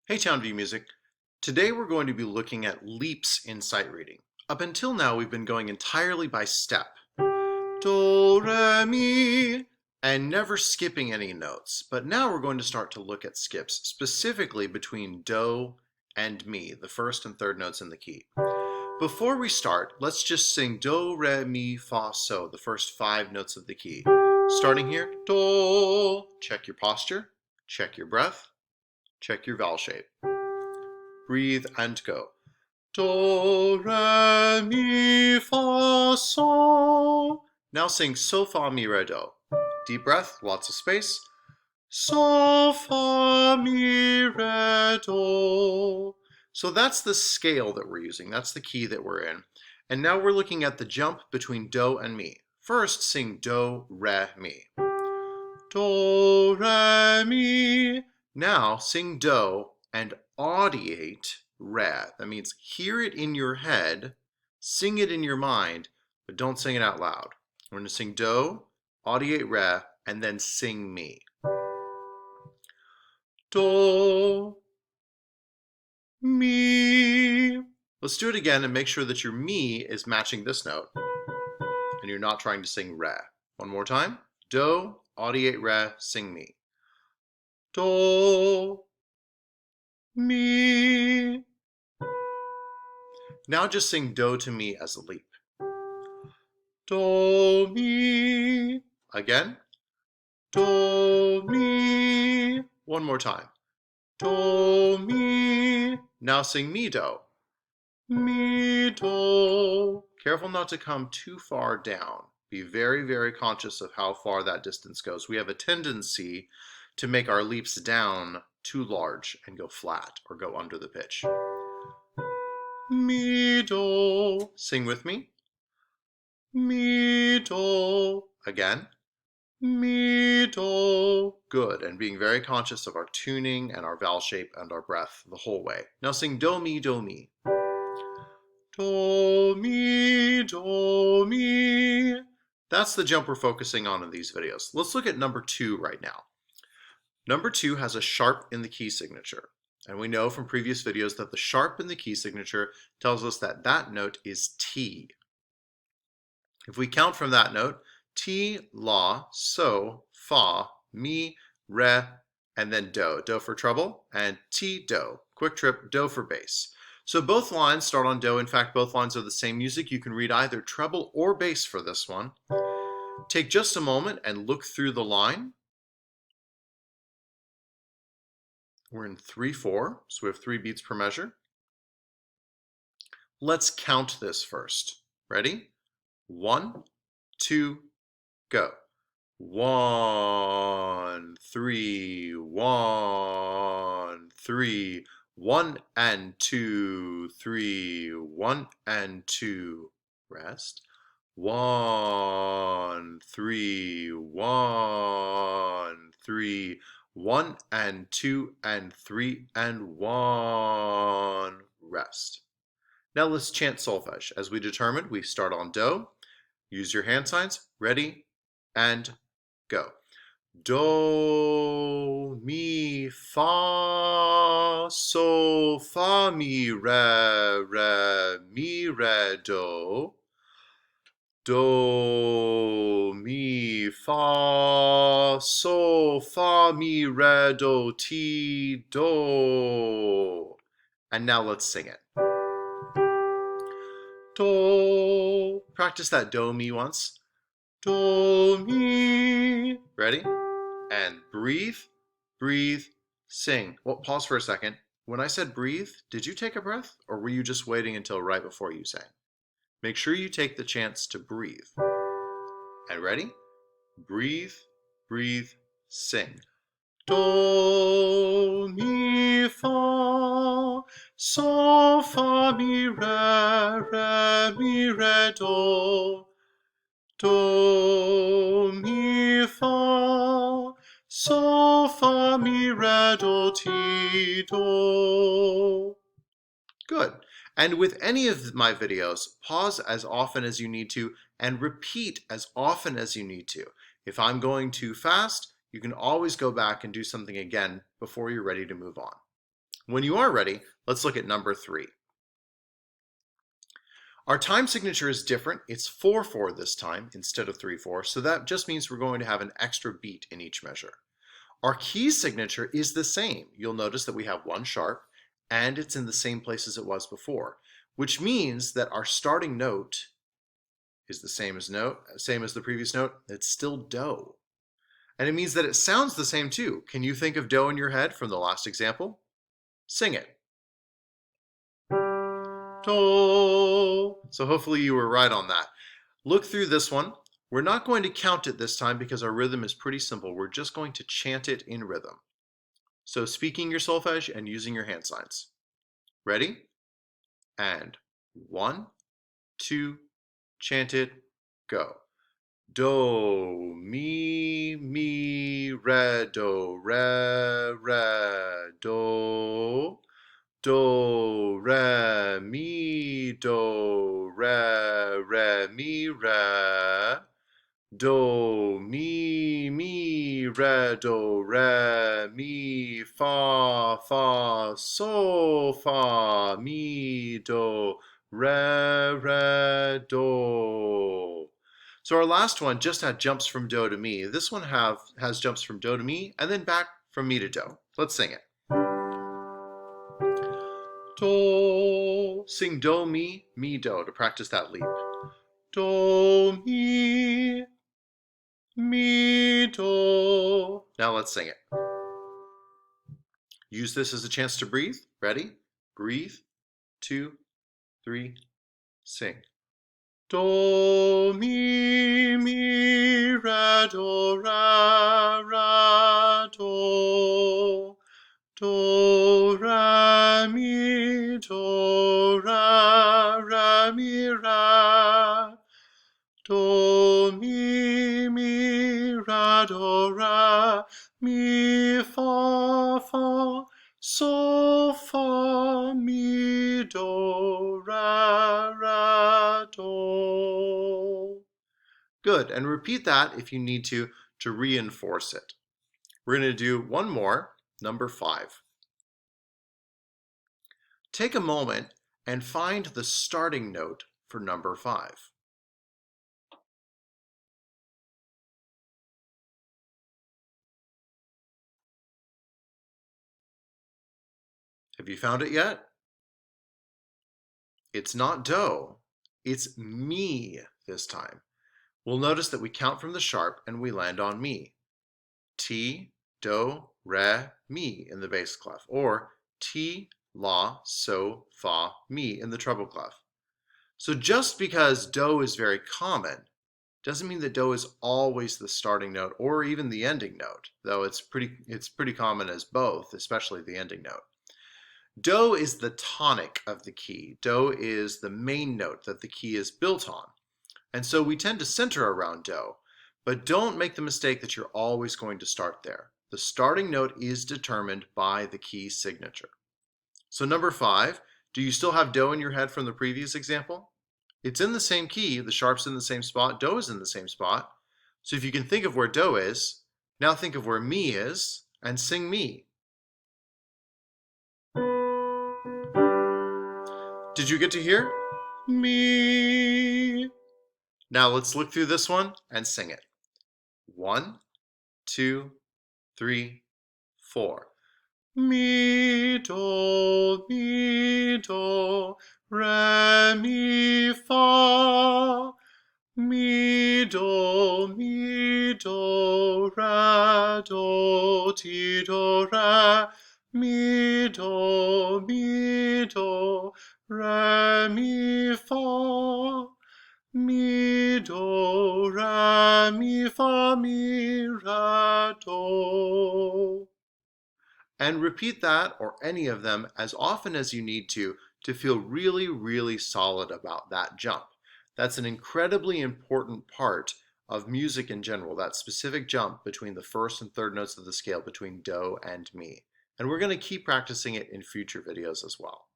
Hey Townview Music. Today we're going to be looking at leaps in sight reading. Up until now we've been going entirely by step. Do, re, mi, and never skipping any notes. But now we're going to start to look at skips, specifically between do and mi, the first and third notes in the key. Before we start, let's just sing do, re, mi, fa, so, the first 5 notes of the key. Starting here, do, check your posture, check your breath, check your vowel shape. Breathe and go. Do, re, mi, fa, sol. Now sing so, fa, mi, re, do. Deep breath, lots of space. So, fa, mi, re, do. So that's the scale that we're using. That's the key that we're in. And now we're looking at the jump between do and mi. First, sing do, re, mi. Do, re, mi. Now sing do and audiate re. That means hear it in your head, sing it in your mind, but don't sing it out loud. We're going to sing do, audiate re, and then sing mi. Do, mi. Let's do it again and make sure that your mi is matching this note and you're not trying to sing re. One more time. Do, audiate re, sing mi. Do, mi. Now just sing do to mi as a leap. Do, mi. Again. Do, mi. One more time. Do, mi. Now sing mi, do. Mi, do. Careful not to come too far down. Be very, very conscious of how far that distance goes. We have a tendency to make our leaps down too large and go flat or go under the pitch. Mi, do. Sing with me. Mi, do. Again. Mi, do. Good. And being very conscious of our tuning and our vowel shape and our breath the whole way. Now sing do, mi, do, mi. Do, mi, do, mi. That's the jump we're focusing on in these videos. Let's look at number 2 right now. Number 2 has a sharp in the key signature. And we know from previous videos that the sharp in the key signature tells us that that note is T. If we count from that note, Ti, la, so, fa, mi, re, and then do. Do for treble, and ti, do. Quick trip, do for bass. So both lines start on do. In fact, both lines are the same music. You can read either treble or bass for this one. Take just a moment and look through the line. We're in 3/4, so we have 3 beats per measure. Let's count this first. Ready? 1, 2, go. 1, 3, 1, 3, 1 and 2, 3, 1 and 2, rest. 1, 3, 1, 3, 1 and 2 and 3 and 1, rest. Now let's chant solfege. As we determined, we start on do. Use your hand signs. Ready and go. Do, mi, fa, so, fa, mi, re, re, mi, re, do. Do, mi, fa, so, fa, mi, re, do, ti, do. And now let's sing it. Do. Practice that do, mi once. Do, mi. Ready? And breathe, breathe, sing. Well, pause for a second. When I said breathe, did you take a breath or were you just waiting until right before you sang? Make sure you take the chance to breathe. And ready? Breathe, breathe, sing. Do, mi, fa, so, fa, mi, re, mi, re, do. Do, mi, fa, so, fa, mi, re, do, ti, do. Good. And with any of my videos, pause as often as you need to and repeat as often as you need to. If I'm going too fast, you can always go back and do something again before you're ready to move on. When you are ready, let's look at number 3. Our time signature is different. It's 4/4 this time instead of 3/4, so that just means we're going to have an extra beat in each measure. Our key signature is the same. You'll notice that we have one sharp, and it's in the same place as it was before, which means that our starting note is the same as the previous note. It's still do. And it means that it sounds the same too. Can you think of do in your head from the last example? Sing it. Do. So hopefully you were right on that. Look through this one. We're not going to count it this time because our rhythm is pretty simple. We're just going to chant it in rhythm. So speaking your solfege and using your hand signs. Ready? And 1, 2, chant it, go. Do, mi, re, do, do, re, mi, re, do, mi, re, do, re, mi, fa, fa, mi, do, re, do. So our last one just had jumps from do to mi. This one has jumps from do to mi and then back from mi to do. Let's sing it. Do. Sing do, mi, do to practice that leap. Do, mi, do. Now let's sing it. Use this as a chance to breathe. Ready? Breathe. 2, 3, sing. Do, mi, re, do, do. Do, re, mi, do, re, mi, re. Do, mi, re, do, re, mi, fa, fa, mi, do, re, do. Good, and repeat that if you need to reinforce it. We're going to do one more, number 5. Take a moment and find the starting note for number 5. Have you found it yet? It's not do, it's mi this time. We'll notice that we count from the sharp and we land on mi. Ti, do, re, mi in the bass clef, or ti, la, so, fa, mi in the treble clef. So just because do is very common doesn't mean that do is always the starting note or even the ending note, though it's pretty common as both, especially the ending note. Do is the tonic of the key. Do is the main note that the key is built on. And so we tend to center around do, but don't make the mistake that you're always going to start there. The starting note is determined by the key signature. So number 5, do you still have do in your head from the previous example? It's in the same key, the sharp's in the same spot, do is in the same spot. So if you can think of where do is, now think of where mi is, and sing mi. Did you get to hear? Mi. Now let's look through this one and sing it. 1, 2, 3, 4. Mi, do, re, mi, fa. Mi, do, re, do, ti, do, re. Mi, do, re, mi, fa. Mi, do, re, mi, fa, mi, re, do. And repeat that or any of them as often as you need to feel really, really solid about that jump. That's an incredibly important part of music in general, that specific jump between the first and third notes of the scale between do and mi. And we're going to keep practicing it in future videos as well.